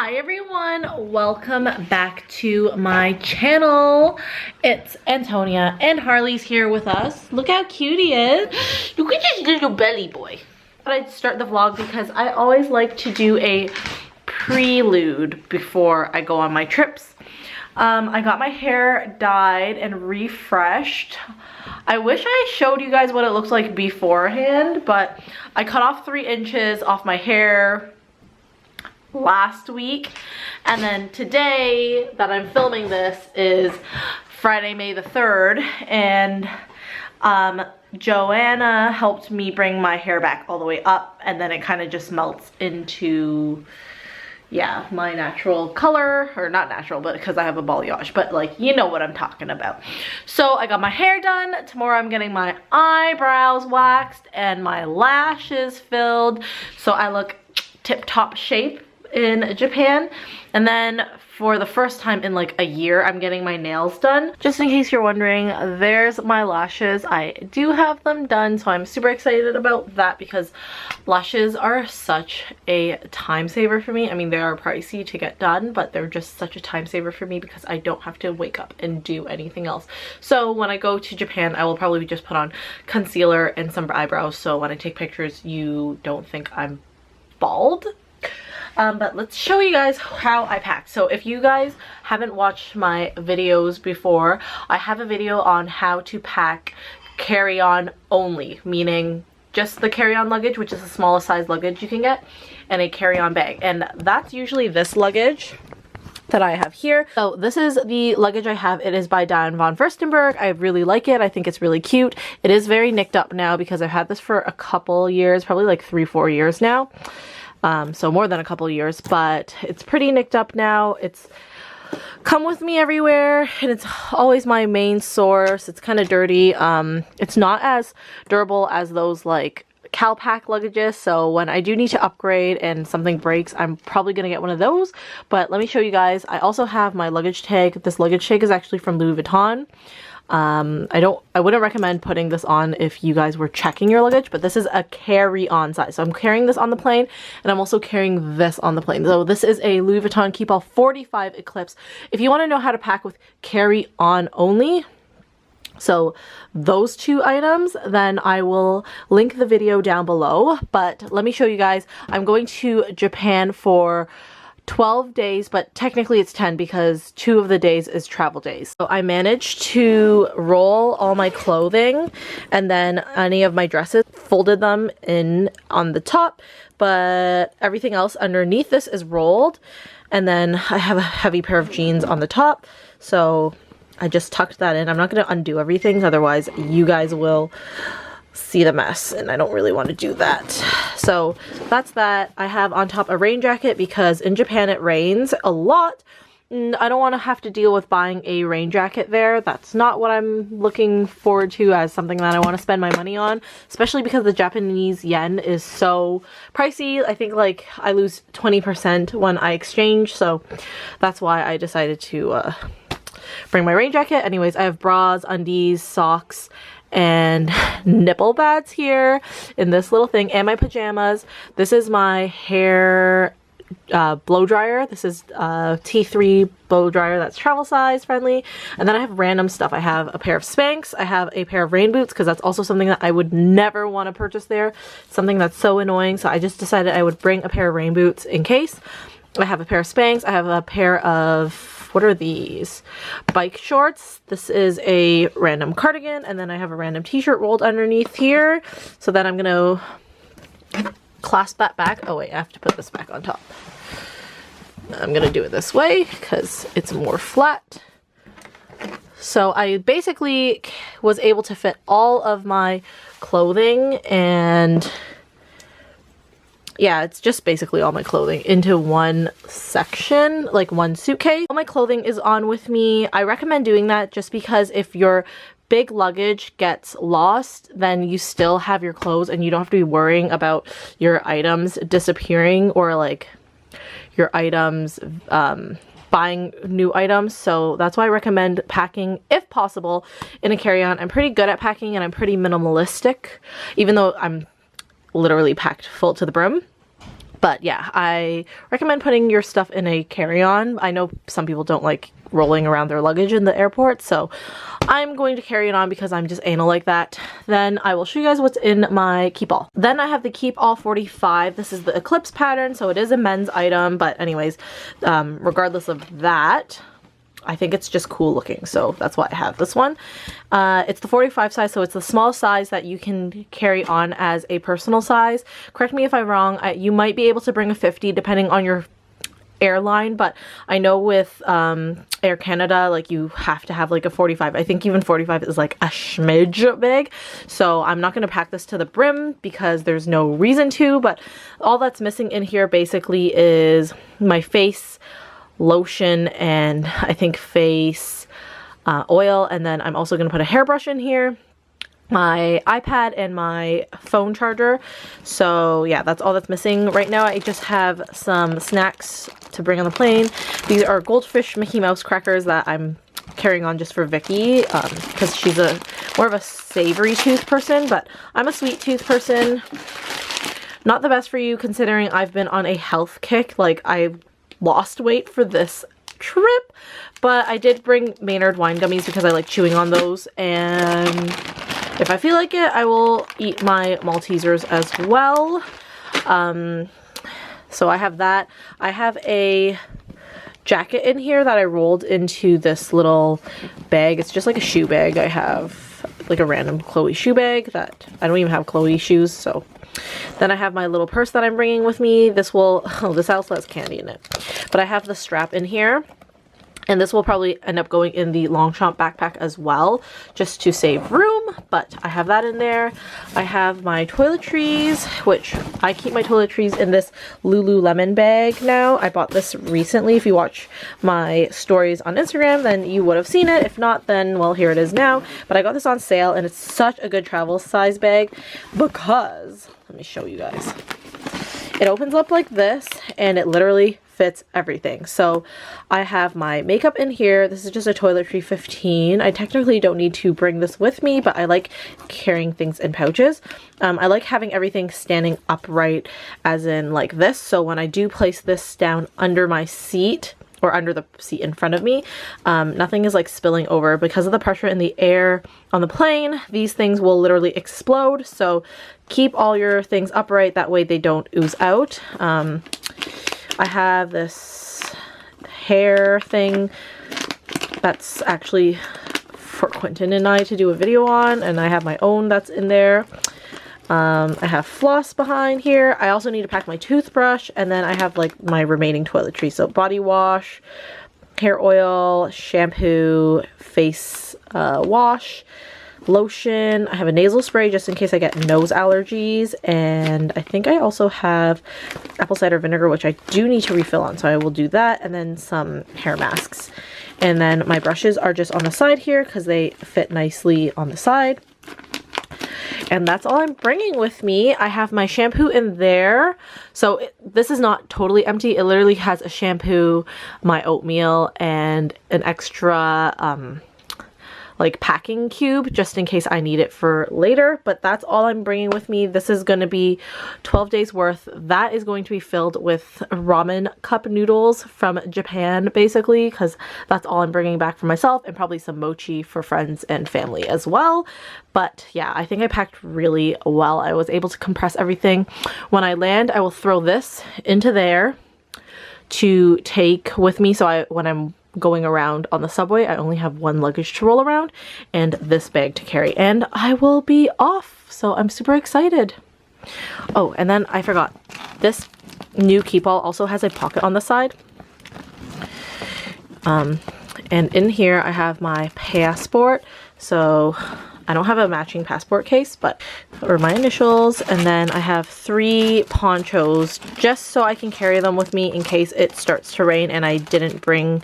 Hi everyone, welcome back to my channel. It's Antonia and Harley's here with us. Look how cute he is. Look at this little belly boy. I'd start the vlog because I always like to do a prelude before I go on my trips. I got my hair dyed and refreshed. I wish I showed you guys what it looks like beforehand, but I cut off 3 inches off my hair last week, and then today that I'm filming this is Friday, May the 3rd, and Joanna helped me bring my hair back all the way up, and then it kind of just melts into, yeah, my natural color, or not natural, but because I have a balayage, but like, you know what I'm talking about. So I got my hair done. Tomorrow I'm getting my eyebrows waxed and my lashes filled, so I look tip-top shape in Japan. And then for the first time in like a year, I'm getting my nails done. Just in case you're wondering, there's my lashes. I do have them done, so I'm super excited about that because lashes are such a time saver for me. I mean, they are pricey to get done, but they're just such a time saver for me because I don't have to wake up and do anything else. So when I go to Japan, I will probably just put on concealer and some eyebrows, so when I take pictures, you don't think I'm bald. But let's show you guys how I pack. So if you guys haven't watched my videos before, I have a video on how to pack carry-on only, meaning just the carry-on luggage, which is the smallest size luggage you can get, and a carry-on bag. And that's usually this luggage that I have here. So this is the luggage I have. It is by Diane von Furstenberg. I really like it. I think it's really cute. It is very nicked up now because I've had this for a couple years, probably like 3-4 years now. So more than a couple years, but it's pretty nicked up now. It's come with me everywhere, and it's always my main source. It's kind of dirty. It's not as durable as those like CalPack luggages, so when I do need to upgrade and something breaks, I'm probably gonna get one of those. But let me show you guys. I also have my luggage tag. This luggage tag is actually from Louis Vuitton. I wouldn't recommend putting this on if you guys were checking your luggage, but this is a carry-on size. So I'm carrying this on the plane, and I'm also carrying this on the plane. So this is a Louis Vuitton Keepall 45 Eclipse. If you want to know how to pack with carry-on only, so those 2 items, then I will link the video down below. But let me show you guys. I'm going to Japan for 12 days, but technically it's 10 because 2 of the days is travel days. So I managed to roll all my clothing and then any of my dresses, folded them in on the top, but everything else underneath this is rolled. And then I have a heavy pair of jeans on the top, so I just tucked that in. I'm not going to undo everything, otherwise you guys will see the mess, and I don't really want to do that. So that's that. I have on top a rain jacket because in Japan it rains a lot. I don't want to have to deal with buying a rain jacket there. That's not what I'm looking forward to as something that I want to spend my money on, especially because the Japanese yen is so pricey. I think like I lose 20% when I exchange, so that's why I decided to bring my rain jacket. Anyways, I have bras, undies, socks, and nipple pads here in this little thing, and my pajamas. This is my hair blow dryer. This is T3 blow dryer that's travel size friendly. And then I have random stuff. I have a pair of Spanx. I have a pair of rain boots because that's also something that I would never want to purchase there. Something that's so annoying, so I just decided I would bring a pair of rain boots in case. I have a pair of Spanx. I have a pair of, what are these? Bike shorts. This is a random cardigan, and then I have a random t-shirt rolled underneath here. So then I'm gonna clasp that back. Oh wait, I have to put this back on top. I'm gonna do it this way because it's more flat. So I basically was able to fit all of my clothing, and yeah, it's just basically all my clothing into one section, like one suitcase. All my clothing is on with me. I recommend doing that just because if your big luggage gets lost, then you still have your clothes and you don't have to be worrying about your items disappearing or like your items buying new items. So that's why I recommend packing, if possible, in a carry-on. I'm pretty good at packing and I'm pretty minimalistic, even though I'm literally packed full to the brim. But yeah, I recommend putting your stuff in a carry-on. I know some people don't like rolling around their luggage in the airport, so I'm going to carry it on because I'm just anal like that. Then I will show you guys what's in my Keepall. Then I have the Keepall 45. This is the eclipse pattern, so it is a men's item, but anyways, regardless of that, I think it's just cool looking, so that's why I have this one. It's the 45 size, so it's the small size that you can carry on as a personal size. Correct me if I'm wrong, you might be able to bring a 50 depending on your airline, but I know with Air Canada, like, you have to have like a 45. I think even 45 is like a smidge big, so I'm not going to pack this to the brim because there's no reason to, but all that's missing in here basically is my face lotion and I think face oil, and then I'm also going to put a hairbrush in here, my iPad, and my phone charger. So yeah, that's all that's missing right now. I just have some snacks to bring on the plane. These are Goldfish Mickey Mouse crackers that I'm carrying on just for Vicky because she's more of a savory tooth person, but I'm a sweet tooth person. Not the best for you considering I've been on a health kick. Like, I lost weight for this trip, but I did bring Maynard wine gummies because I like chewing on those, and if I feel like it, I will eat my Maltesers as well. So I have that. I have a jacket in here that I rolled into this little bag. It's just like a shoe bag. I have like a random Chloe shoe bag that I don't even have Chloe shoes, so. Then I have my little purse that I'm bringing with me. This also has candy in it. But I have the strap in here. And this will probably end up going in the Longchamp backpack as well, just to save room. But I have that in there. I have my toiletries, which I keep my toiletries in this Lululemon bag now. I bought this recently. If you watch my stories on Instagram, then you would have seen it. If not, then, well, here it is now. But I got this on sale, and it's such a good travel size bag because, let me show you guys. It opens up like this, and it literally fits everything. So I have my makeup in here. This is just a Toiletry 15. I technically don't need to bring this with me, but I like carrying things in pouches. I like having everything standing upright, as in like this. So when I do place this down under my seat, or under the seat in front of me, nothing is like spilling over. Because of the pressure in the air on the plane, these things will literally explode. So keep all your things upright, that way they don't ooze out. I have this hair thing that's actually for Quentin and I to do a video on, and I have my own that's in there. I have floss behind here. I also need to pack my toothbrush, and then I have like my remaining toiletries. So body wash, hair oil, shampoo, face wash, lotion. I have a nasal spray just in case I get nose allergies, and I think I also have apple cider vinegar, which I do need to refill on, so I will do that, and then some hair masks. And then my brushes are just on the side here because they fit nicely on the side. And that's all I'm bringing with me. I have my shampoo in there. So this is not totally empty. It literally has a shampoo, my oatmeal, and an extra like packing cube just in case I need it for later. But that's all I'm bringing with me. This is going to be 12 days worth. That is going to be filled with ramen cup noodles from Japan, basically, because that's all I'm bringing back for myself, and probably some mochi for friends and family as well. But yeah, I think I packed really well. I was able to compress everything. When I land, I will throw this into there to take with me. So when I'm going around on the subway, I only have one luggage to roll around and this bag to carry, and I will be off. So I'm super excited. Oh, and then I forgot, this new Keepall also has a pocket on the side. And in here I have my passport. So I don't have a matching passport case, but or my initials, and then I have 3 ponchos just so I can carry them with me in case it starts to rain and I didn't bring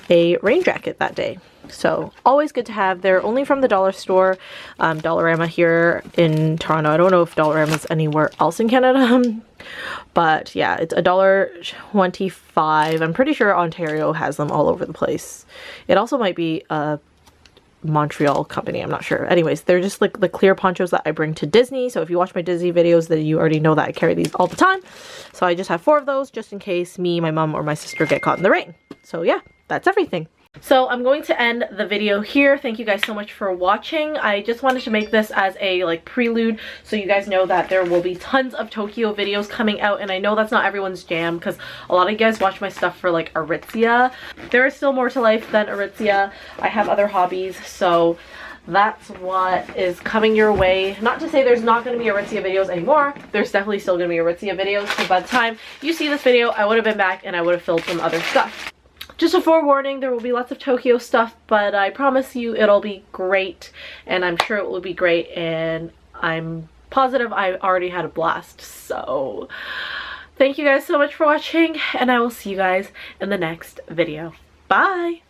a rain jacket that day. So always good to have. They're only from the dollar store, Dollarama here in Toronto. I don't know if Dollarama is anywhere else in Canada, but yeah, it's $1.25. I'm pretty sure Ontario has them all over the place. It also might be Montreal company, I'm not sure. Anyways, they're just like the clear ponchos that I bring to Disney. So if you watch my Disney videos, then you already know that I carry these all the time. So I just have 4 of those just in case me, my mom, or my sister get caught in the rain. So yeah, that's everything. So I'm going to end the video here. Thank you guys so much for watching. I just wanted to make this as a like prelude so you guys know that there will be tons of Tokyo videos coming out, and I know that's not everyone's jam because a lot of you guys watch my stuff for like Aritzia. There is still more to life than Aritzia. I have other hobbies, so that's what is coming your way. Not to say there's not going to be Aritzia videos anymore. There's definitely still going to be Aritzia videos, because by the time you see this video, I would have been back and I would have filmed some other stuff. Just a forewarning, there will be lots of Tokyo stuff, but I promise you it'll be great, and I'm sure it will be great, and I'm positive I already had a blast. So thank you guys so much for watching, and I will see you guys in the next video. Bye!